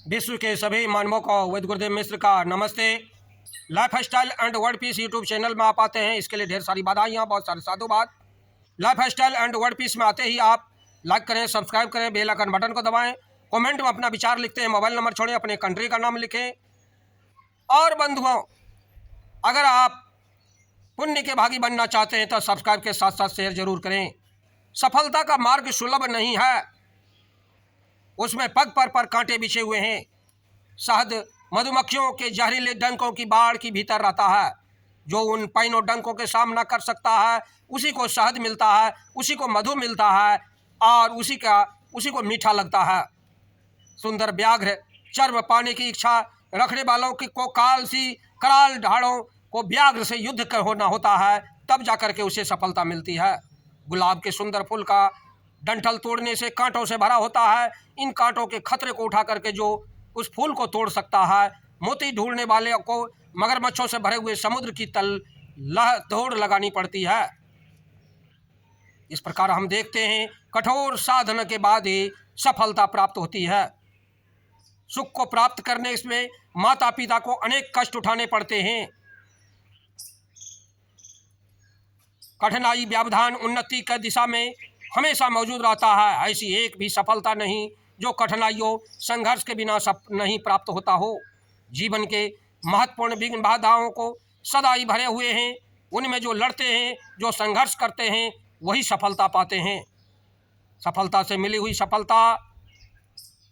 विश्व के सभी मानवों को वैद्य गुरुदेव मिश्र का नमस्ते। Lifestyle and world peace YouTube channel में आप आते हैं, इसके लिए ढेर सारी बधाइयाँ, बहुत सारे साधुवाद। Lifestyle and world peace में आते ही आप लाइक करें, सब्सक्राइब करें, बेल आइकन बटन को दबाएं, कमेंट में अपना विचार लिखते हैं, मोबाइल नंबर छोड़ें, अपने कंट्री का नाम लिखें। और बंधुओं, अगर आप पुण्य के भागी बनना चाहते हैं तो सब्सक्राइब के साथ साथ शेयर जरूर करें। सफलता का मार्ग सुलभ नहीं है, उसमें पग पर कांटे बिछे हुए हैं। शहद मधुमक्खियों के जहरीले डंकों की बाढ़ की भीतर रहता है। जो उन पैनों डंकों के सामना कर सकता है, उसी को शहद मिलता है, उसी को मधु मिलता है और उसी को मीठा लगता है। सुंदर व्याघ्र चर्म पाने की इच्छा रखने वालों की को काल सी कराल ढाड़ों को व्याघ्र से युद्ध होना होता है, तब जाकर के उसे सफलता मिलती है। गुलाब के सुंदर फूल का डंठल तोड़ने से कांटों से भरा होता है। इन कांटों के खतरे को उठा करके जो उस फूल को तोड़ सकता है, मोती ढूंढने वाले को मगरमच्छों से भरे हुए समुद्र की तल दौड़ लगानी पड़ती है। इस प्रकार हम देखते हैं कठोर साधना के बाद ही सफलता प्राप्त होती है। सुख को प्राप्त करने इसमें माता पिता को अनेक कष्ट उठाने पड़ते हैं। कठिनाई व्यवधान उन्नति की दिशा में हमेशा मौजूद रहता है। ऐसी एक भी सफलता नहीं जो कठिनाइयों संघर्ष के बिना नहीं प्राप्त होता हो। जीवन के महत्वपूर्ण विघ्न बाधाओं को सदा ही भरे हुए हैं। उनमें जो लड़ते हैं, जो संघर्ष करते हैं, वही सफलता पाते हैं। सफलता से मिली हुई सफलता,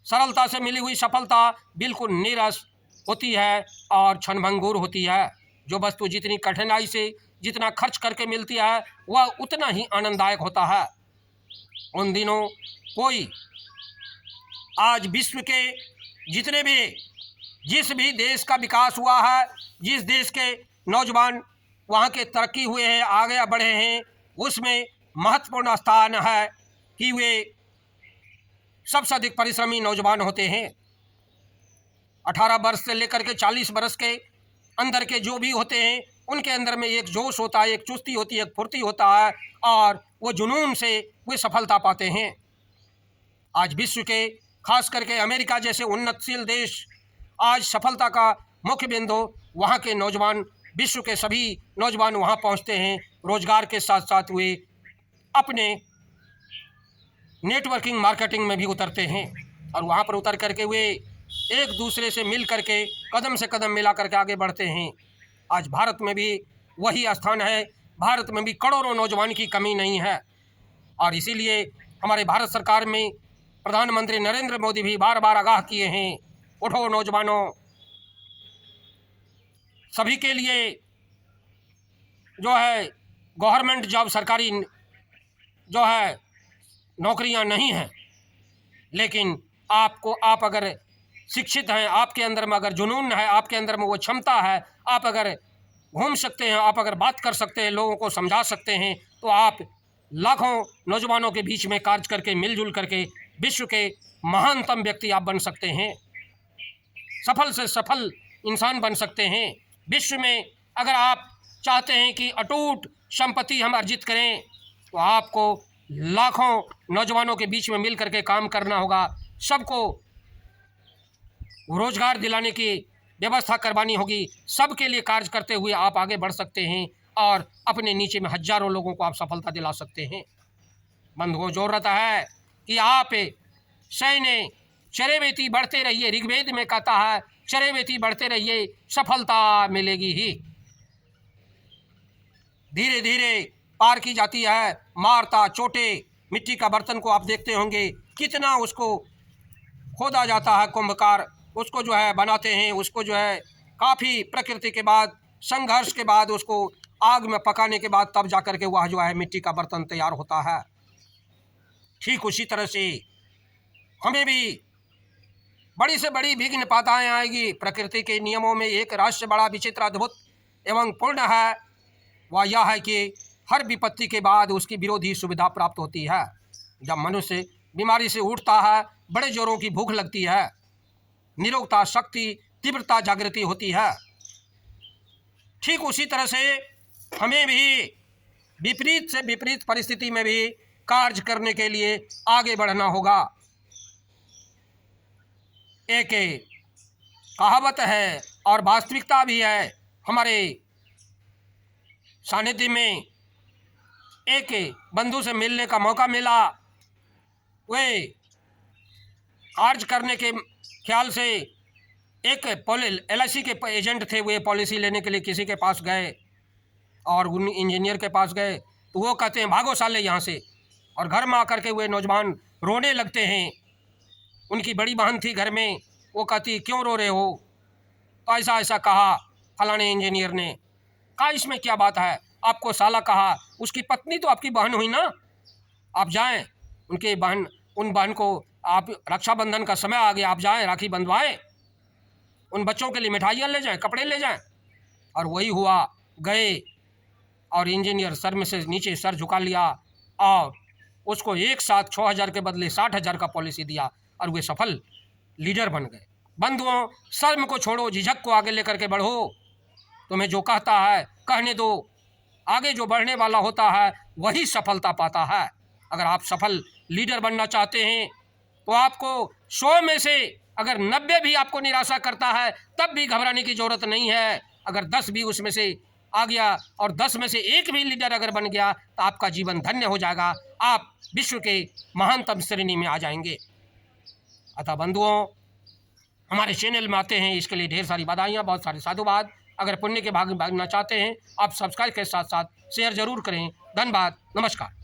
सरलता से मिली हुई सफलता बिल्कुल नीरस होती है और क्षणभंगुर होती है। जो वस्तु जितनी कठिनाई से जितना खर्च करके मिलती है, वह उतना ही आनंददायक होता है। उन दिनों कोई आज विश्व के जिस भी देश का विकास हुआ है, जिस देश के नौजवान वहाँ के तरक्की हुए हैं, आगे बढ़े हैं, उसमें महत्वपूर्ण स्थान है कि वे सबसे अधिक परिश्रमी नौजवान होते हैं। 18 वर्ष से लेकर के 40 वर्ष के अंदर के जो भी होते हैं, उनके अंदर में एक जोश होता है, एक चुस्ती होती है, एक फुर्ती होता है और वो जुनून से वे सफलता पाते हैं। आज विश्व के खास करके अमेरिका जैसे उन्नतशील देश आज सफलता का मुख्य बिंदु, वहाँ के नौजवान, विश्व के सभी नौजवान वहाँ पहुँचते हैं। रोजगार के साथ साथ वे अपने नेटवर्किंग मार्केटिंग में भी उतरते हैं और वहाँ पर उतर करके वे एक दूसरे से मिल करके कदम से कदम मिला करके आगे बढ़ते हैं। आज भारत में भी वही स्थान है। भारत में भी करोड़ों नौजवान की कमी नहीं है और इसीलिए हमारे भारत सरकार में प्रधानमंत्री नरेंद्र मोदी भी बार बार आगाह किए हैं, उठो नौजवानों, सभी के लिए जो है गवर्नमेंट जॉब, सरकारी जो है नौकरियां नहीं हैं, लेकिन आप अगर शिक्षित हैं, आपके अंदर में अगर जुनून है, आपके अंदर में वो क्षमता है, आप अगर घूम सकते हैं, आप अगर बात कर सकते हैं, लोगों को समझा सकते हैं, तो आप लाखों नौजवानों के बीच में कार्य करके मिलजुल करके विश्व के महानतम व्यक्ति आप बन सकते हैं। सफल से सफल इंसान बन सकते हैं। विश्व में अगर आप चाहते हैं कि अटूट संपत्ति हम अर्जित करें, तो आपको लाखों नौजवानों के बीच में मिल करके काम करना होगा। सबको रोजगार दिलाने की व्यवस्था करवानी होगी। सबके लिए कार्य करते हुए आप आगे बढ़ सकते हैं और अपने नीचे में हजारों लोगों को आप सफलता दिला सकते हैं। बंधुओं, जरूरत है कि आप सैन्य चरे वेती बढ़ते रहिए। ऋग्वेद में कहता है चरे वेती बढ़ते रहिए, सफलता मिलेगी ही। धीरे धीरे पार की जाती है। मारता चोटे मिट्टी का बर्तन को आप देखते होंगे, कितना उसको खोदा जाता है, कुंभकार उसको जो है बनाते हैं, उसको जो है काफ़ी प्रकृति के बाद, संघर्ष के बाद, उसको आग में पकाने के बाद तब जाकर के वह जो है मिट्टी का बर्तन तैयार होता है। ठीक उसी तरह से हमें भी बड़ी से बड़ी विघ्न बाधाएं आएगी। प्रकृति के नियमों में एक रहस्य बड़ा विचित्र, अद्भुत एवं पूर्ण है। वह यह है कि हर विपत्ति के बाद उसकी विरोधी सुविधा प्राप्त होती है। जब मनुष्य बीमारी से उठता है, बड़े जोरों की भूख लगती है, निरोगता, शक्ति, तीव्रता, जागृति होती है। ठीक उसी तरह से हमें भी विपरीत से विपरीत परिस्थिति में भी कार्य करने के लिए आगे बढ़ना होगा। एक कहावत है और वास्तविकता भी है। हमारे सानिध्य में एक बंधु से मिलने का मौका मिला। वे कार्य करने के ख्याल से एक LIC के एजेंट थे। वे पॉलिसी लेने के लिए किसी के पास गए और उन इंजीनियर के पास गए तो वो कहते हैं भागो साले यहाँ से। और घर में आकर के वे नौजवान रोने लगते हैं। उनकी बड़ी बहन थी घर में, वो कहती क्यों रो रहे हो? तो ऐसा ऐसा कहा फलाने इंजीनियर ने। कहा इसमें क्या बात है, आपको साला कहा, उसकी पत्नी तो आपकी बहन हुई ना। आप जाएं उन बहन को, आप रक्षाबंधन का समय आ गया, आप जाएं राखी बंधवाएं, उन बच्चों के लिए मिठाइयाँ ले जाएं, कपड़े ले जाएं। और वही हुआ, गए और इंजीनियर सर में से नीचे सर झुका लिया और उसको एक साथ 6,000 के बदले 60,000 का पॉलिसी दिया और वे सफल लीडर बन गए। बंधुओं, शर्म को छोड़ो, झिझक को आगे लेकर के बढ़ो। तुम्हें जो कहता है कहने दो। आगे जो बढ़ने वाला होता है वही सफलता पाता है। अगर आप सफल लीडर बनना चाहते हैं तो आपको 100 में से अगर 90 भी आपको निराशा करता है तब भी घबराने की ज़रूरत नहीं है। अगर 10 भी उसमें से आ गया और 10 में से एक भी लीडर अगर बन गया तो आपका जीवन धन्य हो जाएगा। आप विश्व के महानतम श्रेणी में आ जाएंगे। अतः बंधुओं, हमारे चैनल में आते हैं इसके लिए ढेर सारी बधाइयाँ, बहुत सारे साधुवाद। अगर पुण्य के भाग भागना चाहते हैं आप सब्सक्राइब के साथ साथ शेयर जरूर करें। धन्यवाद, नमस्कार।